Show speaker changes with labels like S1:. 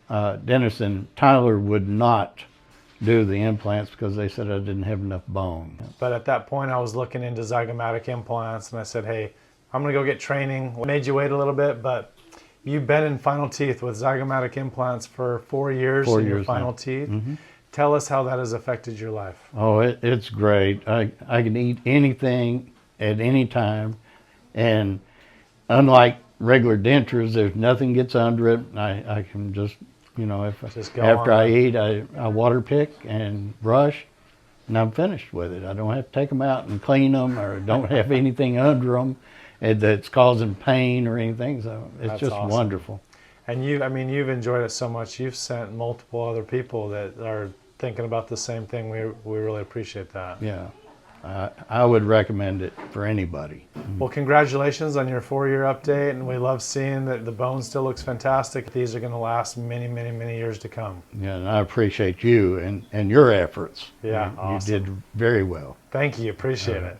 S1: dentist in Tyler would not do the implants because they said I didn't have enough bone.
S2: But at that point, I was looking into Zygomatic implants, and I said, hey, I'm going to go get training. Made you wait a little bit, but you've been in final teeth with Zygomatic implants for 4 years.
S1: 4
S2: in
S1: years
S2: your final
S1: now.
S2: teeth.
S1: Mm-hmm.
S2: Tell us how that has affected your life.
S1: Oh, it's great. I can eat anything at any time, and unlike regular dentures, there's nothing gets under it. I can just, you know, after I eat, I water pick and brush, and I'm finished with it. I don't have to take them out and clean them, or don't have anything under them that's causing pain or anything. So it's
S2: That's
S1: just
S2: awesome.
S1: wonderful.
S2: And you've enjoyed it so much. You've sent multiple other people that are thinking about the same thing. We really appreciate that.
S1: Yeah, I would recommend it for anybody.
S2: Well, congratulations on your 4-year update, and we love seeing that the bone still looks fantastic. These are going to last many, many, many years to come.
S1: Yeah, and I appreciate you and your efforts.
S2: Yeah,
S1: you
S2: awesome.
S1: did very well.
S2: Thank you. Appreciate it.